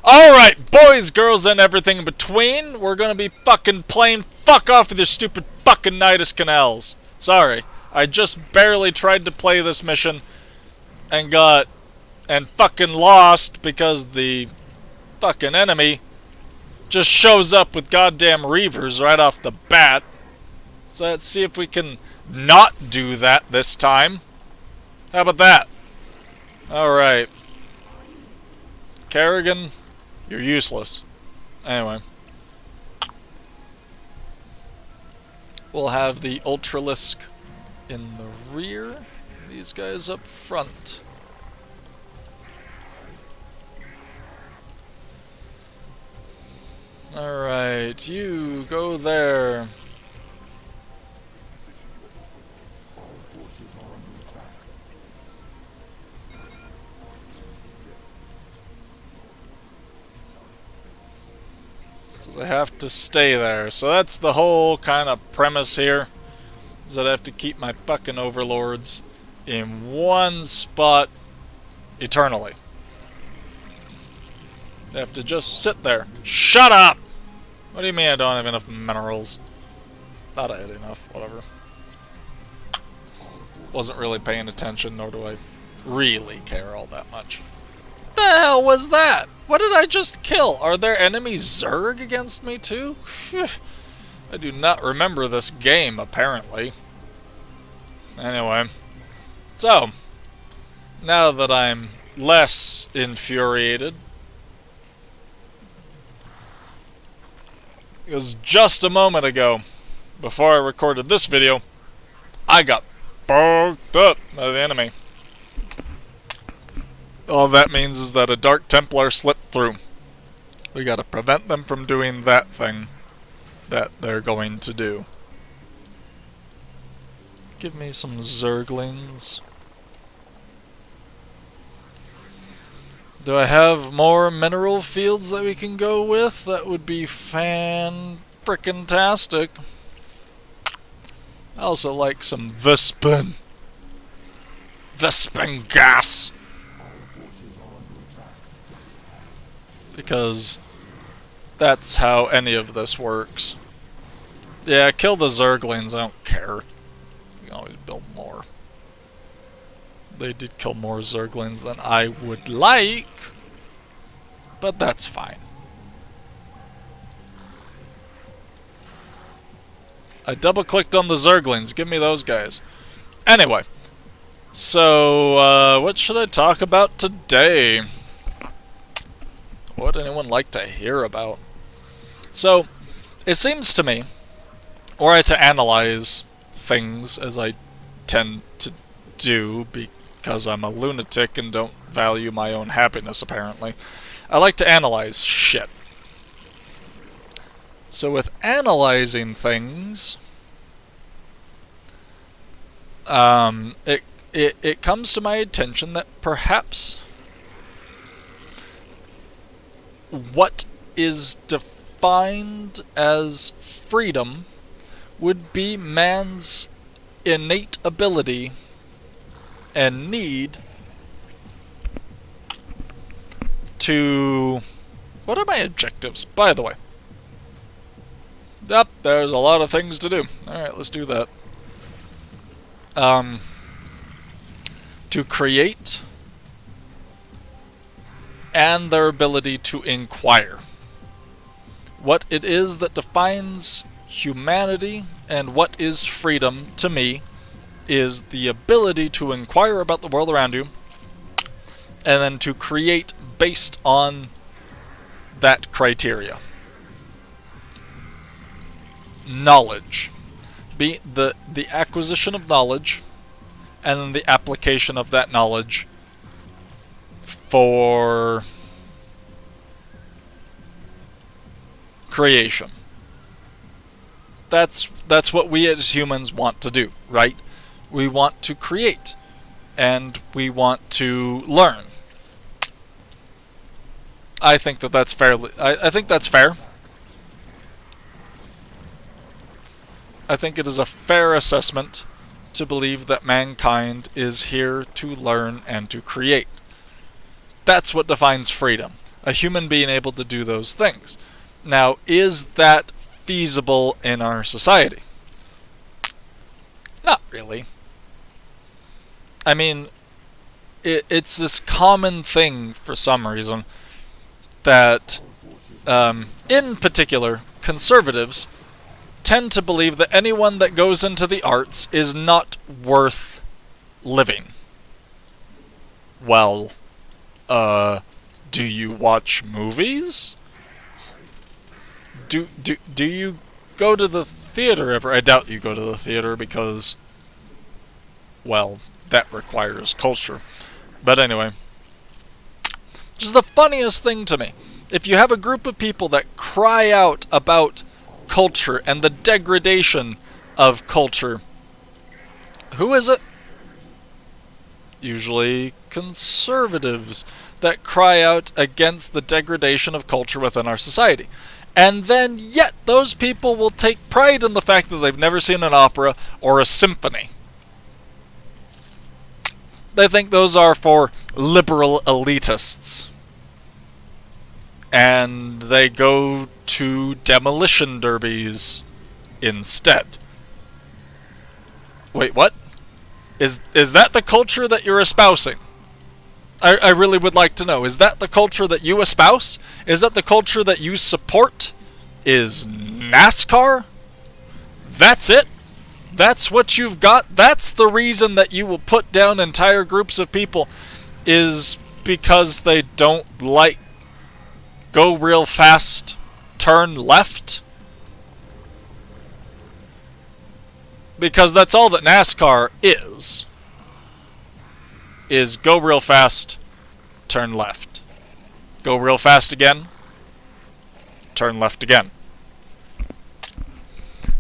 Alright, boys, girls, and everything in between, we're gonna be fucking playing fuck off with your stupid fucking Nidus Canals. Sorry, I just barely tried to play this mission and fucking lost because the fucking enemy just shows up with goddamn Reavers right off the bat. So let's see if we can not do that this time. How about that? Alright. Kerrigan, you're useless. Anyway. We'll have the Ultralisk in the rear. These guys up front. Alright, you go there. So they have to stay there. So that's the whole kind of premise here. Is that I have to keep my fucking overlords in one spot eternally. They have to just sit there. Shut up! What do you mean I don't have enough minerals? Thought I had enough, whatever. Wasn't really paying attention, nor do I really care all that much. The hell was that? What did I just kill? Are there enemy Zerg against me too? I do not remember this game, apparently. Anyway. So, now that I'm less infuriated, because just a moment ago, before I recorded this video, I got fucked up by the enemy. All that means is that a Dark Templar slipped through. We gotta prevent them from doing that thing that they're going to do. Give me some Zerglings. Do I have more mineral fields that we can go with? That would be fan-frickin-tastic. I also like some Vespin. Vespin gas! Because that's how any of this works. Yeah, kill the Zerglings, I don't care. You can always build more. They did kill more Zerglings than I would like, but that's fine. I double-clicked on the Zerglings, give me those guys. Anyway, so what should I talk about today? What would anyone like to hear about? So, it seems to me, or to analyze things as I tend to do because I'm a lunatic and don't value my own happiness, apparently. I like to analyze shit. So with analyzing things, it comes to my attention that perhaps what is defined as freedom would be man's innate ability and need to... What are my objectives, by the way? Yep, there's a lot of things to do. Alright, let's do that. To create and their ability to inquire. What it is that defines humanity and what is freedom to me is the ability to inquire about the world around you and then to create based on that criteria. Knowledge. The acquisition of knowledge and then the application of that knowledge for creation. That's what we as humans want to do, right? We want to create and we want to learn. I think that's fairly I think that's fair. I think it is a fair assessment to believe that mankind is here to learn and to create. That's what defines freedom. A human being able to do those things. Now, is that feasible in our society? Not really. I mean, it's this common thing for some reason that, in particular, conservatives tend to believe that anyone that goes into the arts is not worth living. Well, do you watch movies? Do you go to the theater ever? I doubt you go to the theater because, well, that requires culture. But anyway, just the funniest thing to me. If you have a group of people that cry out about culture and the degradation of culture, who is it? Usually conservatives that cry out against the degradation of culture within our society. And then yet those people will take pride in the fact that they've never seen an opera or a symphony. They think those are for liberal elitists. And they go to demolition derbies instead. Wait, what? Is that the culture that you're espousing? I really would like to know. Is that the culture that you espouse? Is that the culture that you support? Is NASCAR? That's it? That's what you've got? That's the reason that you will put down entire groups of people, is because they don't like go real fast, turn left? Because that's all that NASCAR is go real fast, turn left. Go real fast again, turn left again.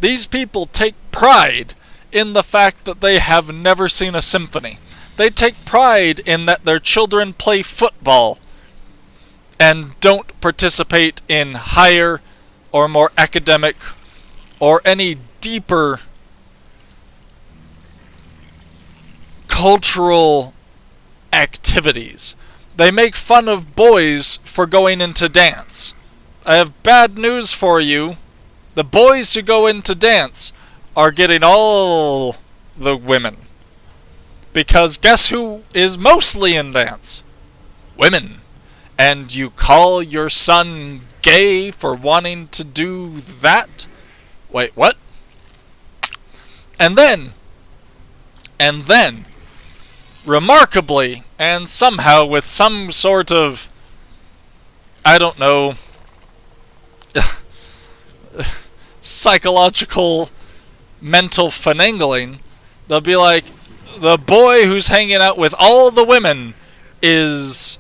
These people take pride in the fact that they have never seen a symphony. They take pride in that their children play football and don't participate in higher or more academic or any deeper cultural activities. They make fun of boys for going into dance. I have bad news for you. The boys who go into dance are getting all the women. Because guess who is mostly in dance? Women. And you call your son gay for wanting to do that? Wait, what? And then, remarkably, and somehow with some sort of, I don't know, psychological, mental finagling, they'll be like, the boy who's hanging out with all the women is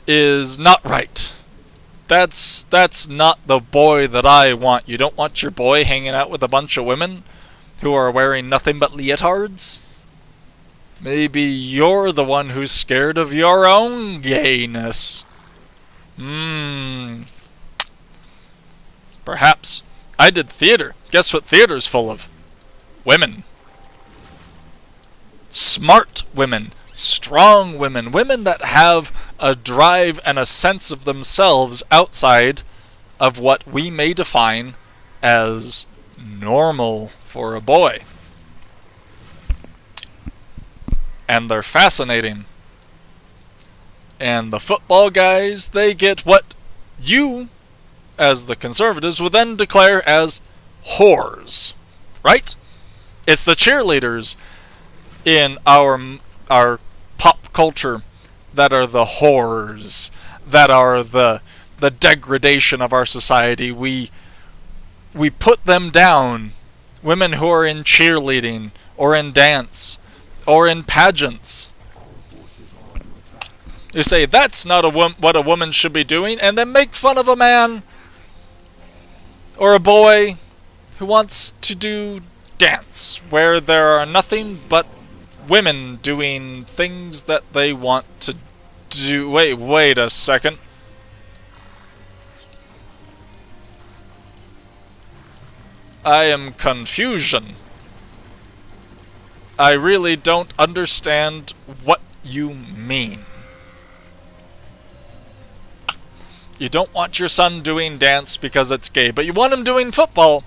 not right. That's not the boy that I want. You don't want your boy hanging out with a bunch of women who are wearing nothing but leotards? Maybe you're the one who's scared of your own gayness. Perhaps. I did theater. Guess what theater's full of? Women. Smart women. Strong women. Women that have a drive and a sense of themselves outside of what we may define as normal for a boy. And they're fascinating. And the football guys, they get what you, as the conservatives, would then declare as whores. Right? It's the cheerleaders in our pop culture that are the whores, that are the degradation of our society. We put them down. Women who are in cheerleading, or in dance, or in pageants. You say, that's not what a woman should be doing, and then make fun of a man or a boy who wants to do dance, where there are nothing but women doing things that they want to do. Wait a second. I am confusion. I really don't understand what you mean. You don't want your son doing dance because it's gay, but you want him doing football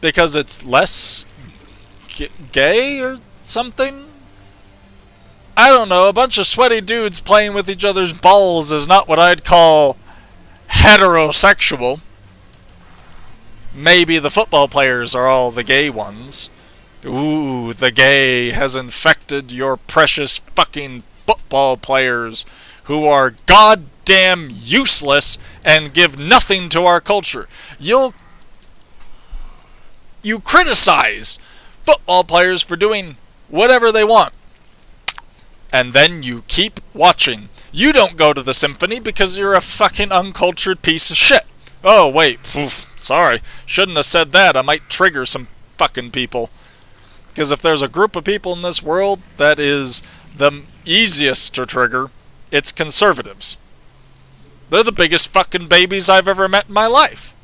because it's less gay or something? I don't know, a bunch of sweaty dudes playing with each other's balls is not what I'd call heterosexual. Maybe the football players are all the gay ones. Ooh, the gay has infected your precious fucking football players who are goddamn useless and give nothing to our culture. You criticize football players for doing whatever they want, and then you keep watching. You don't go to the symphony because you're a fucking uncultured piece of shit. Oh, wait. Oof, sorry. Shouldn't have said that. I might trigger some fucking people. Because if there's a group of people in this world that is the easiest to trigger, it's conservatives. They're the biggest fucking babies I've ever met in my life.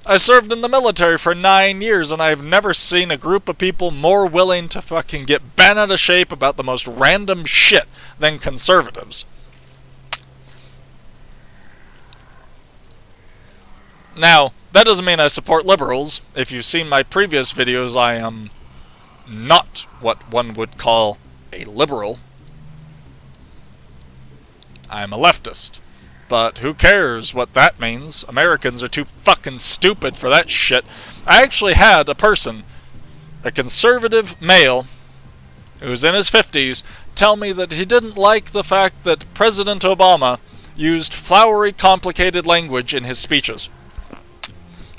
I served in the military for 9 years, and I've never seen a group of people more willing to fucking get bent out of shape about the most random shit than conservatives. Now, that doesn't mean I support liberals. If you've seen my previous videos, I am not what one would call a liberal. I'm a leftist. But who cares what that means? Americans are too fucking stupid for that shit. I actually had a person, a conservative male, who was in his 50s, tell me that he didn't like the fact that President Obama used flowery, complicated language in his speeches.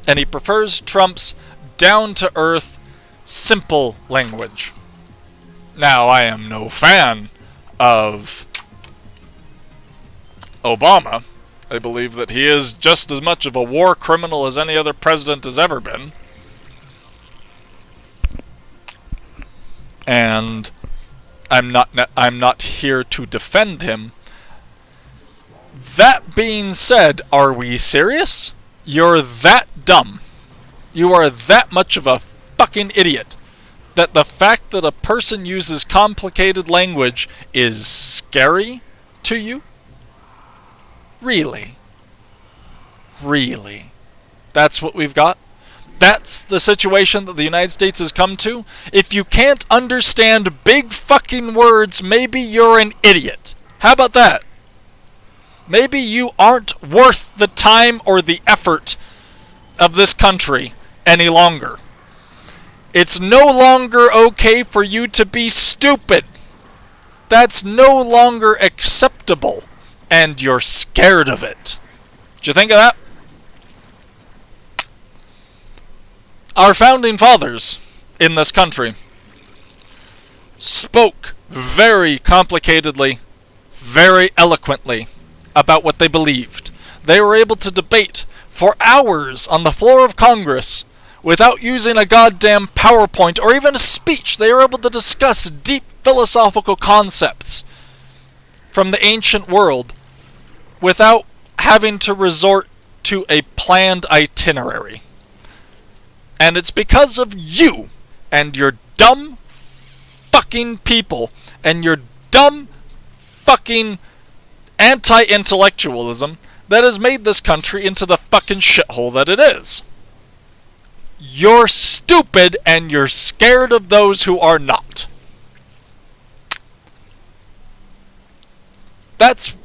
And he prefers Trump's down-to-earth, simple language. Now, I am no fan of Obama. I believe that he is just as much of a war criminal as any other president has ever been. And I'm not here to defend him. That being said, are we serious? You're that dumb. You are that much of a fucking idiot that the fact that a person uses complicated language is scary to you? Really? Really? That's what we've got? That's the situation that the United States has come to? If you can't understand big fucking words, maybe you're an idiot. How about that? Maybe you aren't worth the time or the effort of this country any longer. It's no longer okay for you to be stupid. That's no longer acceptable. And you're scared of it. Did you think of that? Our founding fathers in this country spoke very complicatedly, very eloquently about what they believed. They were able to debate for hours on the floor of Congress without using a goddamn PowerPoint or even a speech. They were able to discuss deep philosophical concepts from the ancient world without having to resort to a planned itinerary. And it's because of you and your dumb fucking people and your dumb fucking anti-intellectualism that has made this country into the fucking shithole that it is. You're stupid and you're scared of those who are not. That's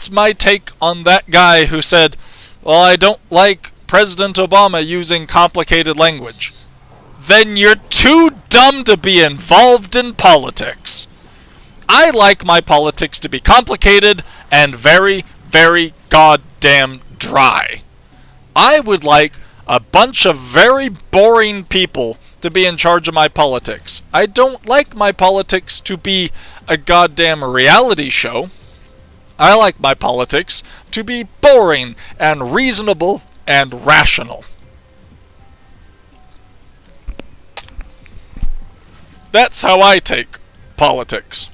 my take on that guy who said, well, I don't like President Obama using complicated language. Then you're too dumb to be involved in politics. I like my politics to be complicated and very, very goddamn dry. I would like a bunch of very boring people to be in charge of my politics. I don't like my politics to be a goddamn reality show. I like my politics to be boring and reasonable and rational. That's how I take politics.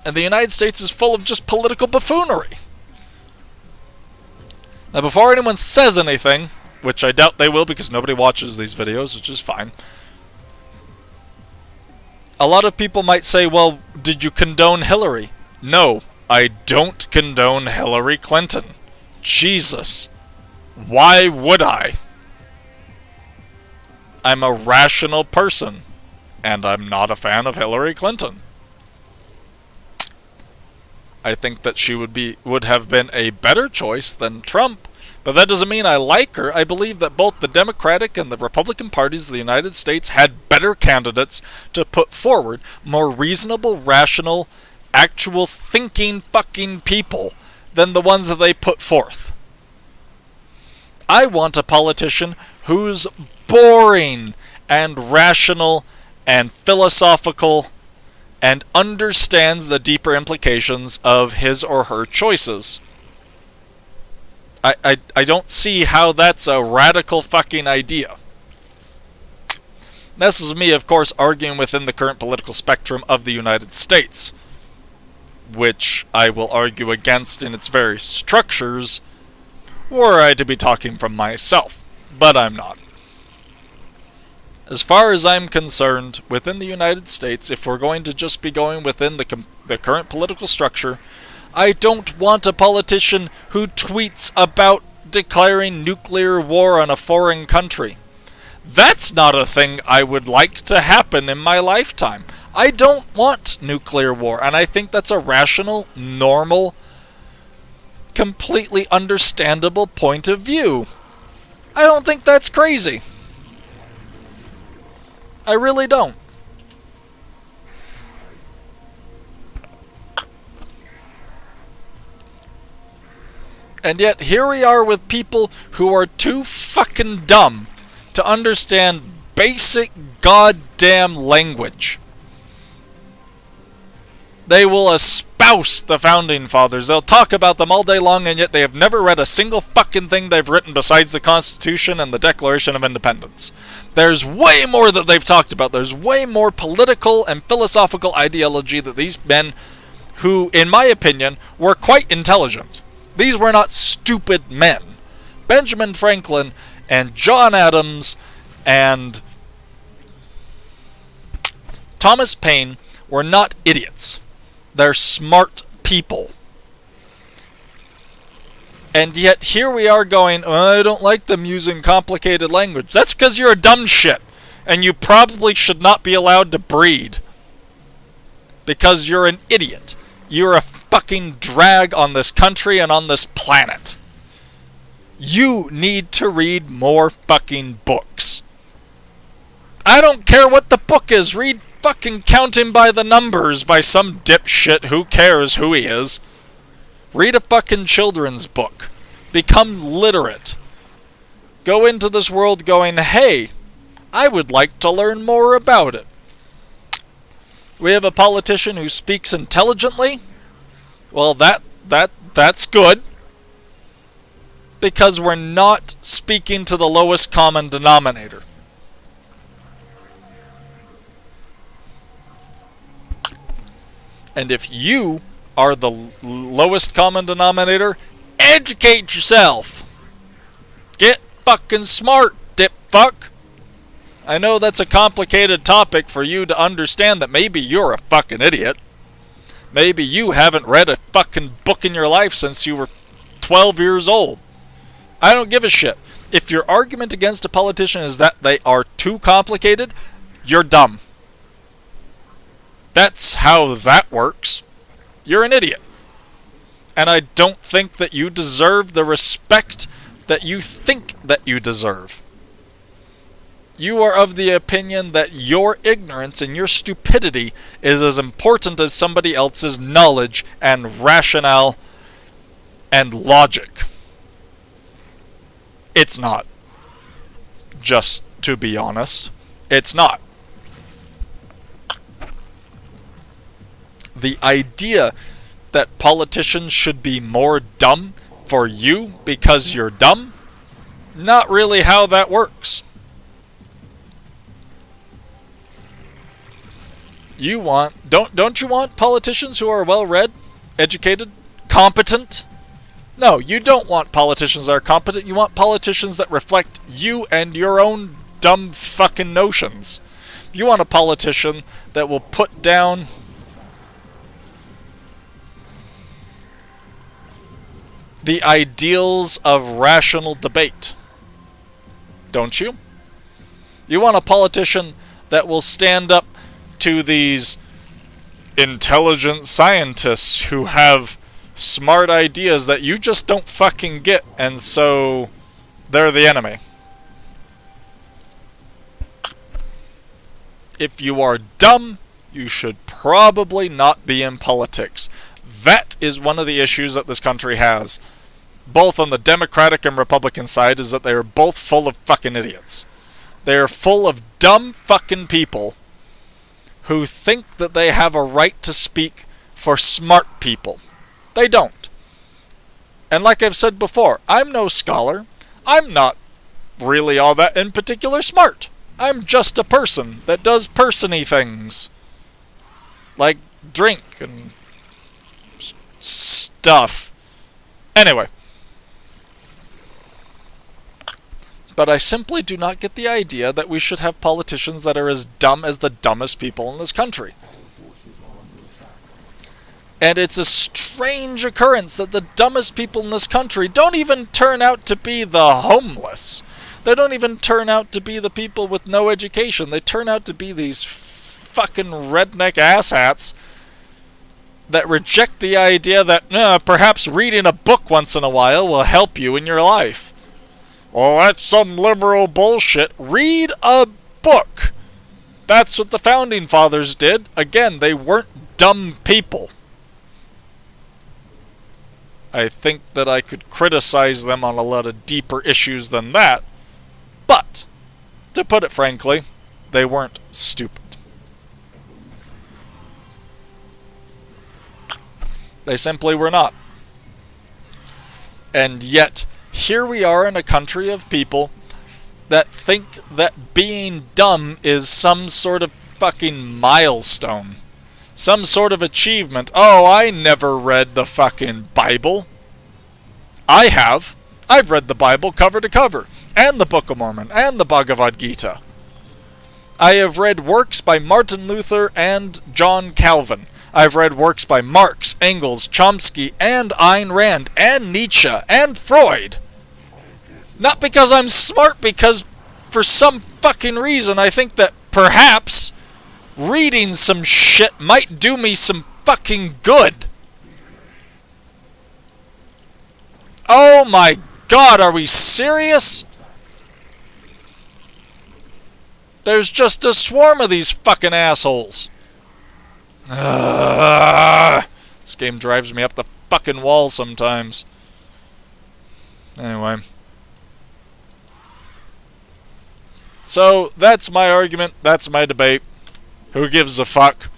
And the United States is full of just political buffoonery. Now, before anyone says anything, which I doubt they will because nobody watches these videos, which is fine, a lot of people might say, well, did you condone Hillary? No, I don't condone Hillary Clinton. Jesus. Why would I? I'm a rational person, and I'm not a fan of Hillary Clinton. I think that she would have been a better choice than Trump, but that doesn't mean I like her. I believe that both the Democratic and the Republican parties of the United States had better candidates to put forward, more reasonable, rational, actual thinking fucking people than the ones that they put forth. I want a politician who's boring and rational and philosophical and understands the deeper implications of his or her choices. I don't see how that's a radical fucking idea. This is me, of course, arguing within the current political spectrum of the United States, which I will argue against in its various structures, were I to be talking from myself, but I'm not. As far as I'm concerned, within the United States, if we're going to just be going within the current political structure, I don't want a politician who tweets about declaring nuclear war on a foreign country. That's not a thing I would like to happen in my lifetime. I don't want nuclear war, and I think that's a rational, normal, completely understandable point of view. I don't think that's crazy. I really don't. And yet, here we are with people who are too fucking dumb to understand basic goddamn language. They will espouse the Founding Fathers. They'll talk about them all day long, and yet they have never read a single fucking thing they've written besides the Constitution and the Declaration of Independence. There's way more that they've talked about. There's way more political and philosophical ideology that these men, who, in my opinion, were quite intelligent. These were not stupid men. Benjamin Franklin and John Adams and Thomas Paine were not idiots. They're smart people. And yet here we are going, I don't like them using complicated language. That's because you're a dumb shit. And you probably should not be allowed to breed. Because you're an idiot. You're a fucking drag on this country and on this planet. You need to read more fucking books. I don't care what the book is. Read fucking Counting by the Numbers by some dipshit. Who cares who he is? Read a fucking children's book. Become literate. Go into this world going, hey, I would like to learn more about it. We have a politician who speaks intelligently. Well, that's good. Because we're not speaking to the lowest common denominator. And if you are the lowest common denominator, educate yourself. Get fucking smart, dip fuck. I know that's a complicated topic for you to understand that maybe you're a fucking idiot. Maybe you haven't read a fucking book in your life since you were 12 years old. I don't give a shit. If your argument against a politician is that they are too complicated, you're dumb. That's how that works. You're an idiot. And I don't think that you deserve the respect that you think that you deserve. You are of the opinion that your ignorance and your stupidity is as important as somebody else's knowledge and rationale and logic. It's not. Just to be honest, it's not. The idea that politicians should be more dumb for you because you're dumb, not really how that works. Don't you want politicians who are well-read, educated, competent? No, you don't want politicians that are competent. You want politicians that reflect you and your own dumb fucking notions. You want a politician that will put down the ideals of rational debate. Don't you? You want a politician that will stand up to these intelligent scientists who have smart ideas that you just don't fucking get, and so they're the enemy. If you are dumb, you should probably not be in politics. That is one of the issues that this country has, both on the Democratic and Republican side, is that they are both full of fucking idiots. They are full of dumb fucking people who think that they have a right to speak for smart people. They don't. And like I've said before, I'm no scholar. I'm not really all that in particular smart. I'm just a person that does person-y things. Like drink and stuff. Anyway. But I simply do not get the idea that we should have politicians that are as dumb as the dumbest people in this country. And it's a strange occurrence that the dumbest people in this country don't even turn out to be the homeless. They don't even turn out to be the people with no education. They turn out to be these fucking redneck asshats that reject the idea that perhaps reading a book once in a while will help you in your life. Well, that's some liberal bullshit. Read a book. That's what the Founding Fathers did. Again, they weren't dumb people. I think that I could criticize them on a lot of deeper issues than that. But, to put it frankly, they weren't stupid. They simply were not. And yet, here we are in a country of people that think that being dumb is some sort of fucking milestone. Some sort of achievement. Oh, I never read the fucking Bible. I have. I've read the Bible cover to cover. And the Book of Mormon. And the Bhagavad Gita. I have read works by Martin Luther and John Calvin. I've read works by Marx, Engels, Chomsky, and Ayn Rand, and Nietzsche, and Freud. Not because I'm smart, because for some fucking reason I think that perhaps reading some shit might do me some fucking good. Oh my god, are we serious? There's just a swarm of these fucking assholes. This game drives me up the fucking wall sometimes. Anyway. So, that's my argument. That's my debate. Who gives a fuck?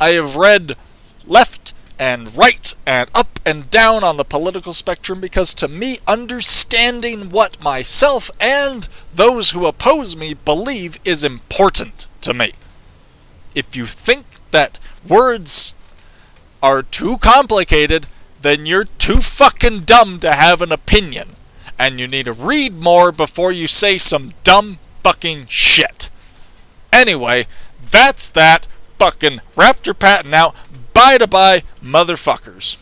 I have read left and right and up and down on the political spectrum because to me, understanding what myself and those who oppose me believe is important to me. If you think that words are too complicated, then you're too fucking dumb to have an opinion. And you need to read more before you say some dumb fucking shit. Anyway, that's that. Fucking Raptor Patton out. Bye-to-bye, motherfuckers.